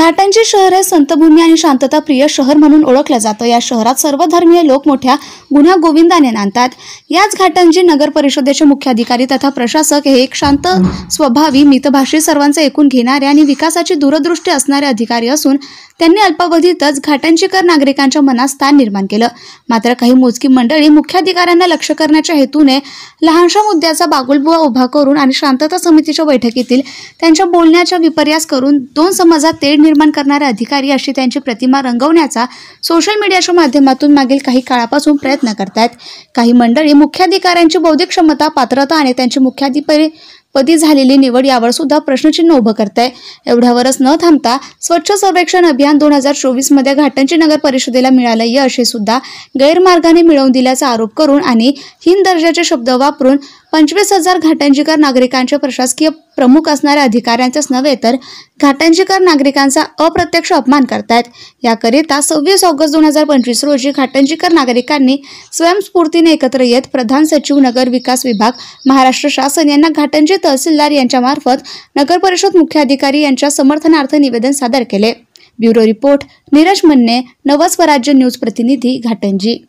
घाटांचे शहर हे संतभूमी आणि शांतताप्रिय शहर म्हणून ओळखलं जातं। या शहरात सर्व धर्मीय लोक मोठ्या गुण्यागोविंदाने नांदतात। याच घाटंजी नगर परिषदेचे मुख्य अधिकारी तथा प्रशासक हे एक शांत स्वभावी, मितभाषी, सर्वांचे ऐकून घेणारे आणि विकासाची दूरदृष्टी असणारे अधिकारी असून त्यांनी अल्पावधीतच घाटंजीकर नागरिकांच्या मनात स्थान निर्माण केलं। मात्र काही मोजकी मंडळी मुख्याधिकाऱ्यांना लक्ष करण्याच्या हेतूने लहानशा मुद्द्याचा बागुलबुवा उभा करून आणि शांतता समितीच्या बैठकीतील त्यांच्या बोलण्याचा विपर्यास करून दोन समाजात तेढ निर्माण करणारे अधिकारी अशी त्यांची प्रतिमा रंगवण्याचा सोशल मीडियाच्या माध्यमातून मागील काही काळापासून प्रयत्न करतात। काही मंडळी मुख्याधिकाऱ्यांची बौद्धिक क्षमता, पात्रता आणि त्यांची मुख्याधिपदी झालेली निवड यावर सुद्धा प्रश्नचिन्ह उभं करताय। एवढ्यावरच न थांबता स्वच्छ सर्वेक्षण अभियान 2024 मध्ये घाटंजी नगर परिषदेला मिळालं यश हे सुद्धा गैरमार्गाने मिळवून दिल्याचा आरोप करून आणि हीन दर्जाचे शब्द वापरून 25,000 घाटंजीकर नागरिकांचे प्रशासकीय प्रमुख असणाऱ्या अधिकाऱ्यांचाच नव्हे तर घाटंजीकर नागरिकांचा अप्रत्यक्ष अपमान करतायत। याकरिता 26 ऑगस्ट 2025 रोजी घाटंजीकर नागरिकांनी स्वयंस्फूर्तीने एकत्र येत प्रधान सचिव नगर विकास विभाग महाराष्ट्र शासन यांना घाटंजी तहसीलदार यांच्या मार्फत नगर परिषद मुख्य अधिकारी यांच्या समर्थनार्थ निवेदन सादर केले। ब्युरो रिपोर्ट नीरज मन्ने, नवस्वराज्य न्यूज प्रतिनिधी, घाटंजी।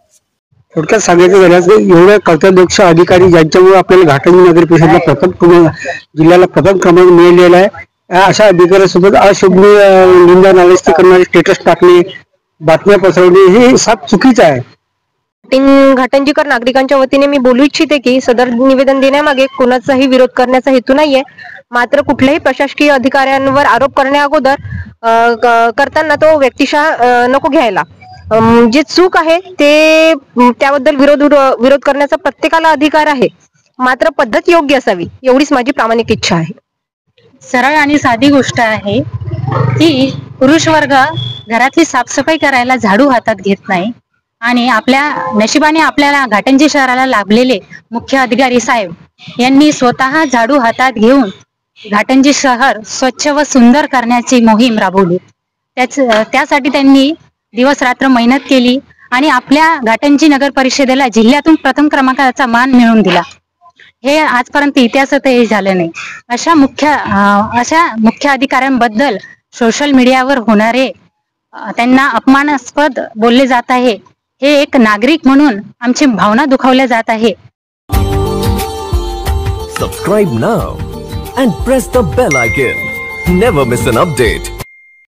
थोडक्यात सांगायचं झाल्यास एवढे कर्तव्यदक्ष अधिकारी ज्यांच्यामुळे आपल्याला घाटंजी नगर परिषदेला जिल्ह्याला प्रथम क्रमांक मिळालेला आहे, अशा अधिकाऱ्यांसोबत अशोभनीय निंदा नालिस्ती करणारे स्टेटस टाकणे, बातम्या पसरवणे हे सब चुकीचं आहे। घाटंजीकर नागरिकांच्या वतीने मी बोलू इच्छिते की सदर निवेदन देण्यामागे कोणाचाही विरोध करण्याचा हेतू नाहीये। मात्र कुठल्याही प्रशासकीय अधिकाऱ्यांवर आरोप करण्या अगोदर करताना तो व्यक्तिशः नको घ्यायला। जे चूक आहे ते त्याबद्दल विरोध करण्याचा प्रत्येकाला अधिकार आहे, मात्र पद्धत योग्य असावी एवढीच माझी प्रामाणिक इच्छा आहे। सरळ आणि साधी गोष्ट आहे की पुरुष वर्ग घरातली साफसफाई करायला झाडू हातात घेत नाही आणि आपल्या नशिबाने आपल्याला घाटंजी शहराला लाभलेले मुख्य अधिकारी साहेब यांनी स्वतः झाडू हातात घेऊन घाटंजी शहर स्वच्छ व सुंदर करण्याची मोहीम राबवली। त्यासाठी त्यांनी दिवस रात्र मेहनत केली आणि आपल्या घाटंजी नगर परिषदेला जिल्ह्यातून प्रथम क्रमांकाचा मान मिळवून दिला। हे आजपर्यंत इतिहासातही झालं नाही। अशा मुख्य अधिकाऱ्यांबद्दल सोशल मीडियावर होणारे त्यांना अपमानास्पद बोलले जात आहे, हे एक नागरिक म्हणून आमची भावना दुखावल्या जात आहे। Subscribe now and press the bell icon. Never miss an update.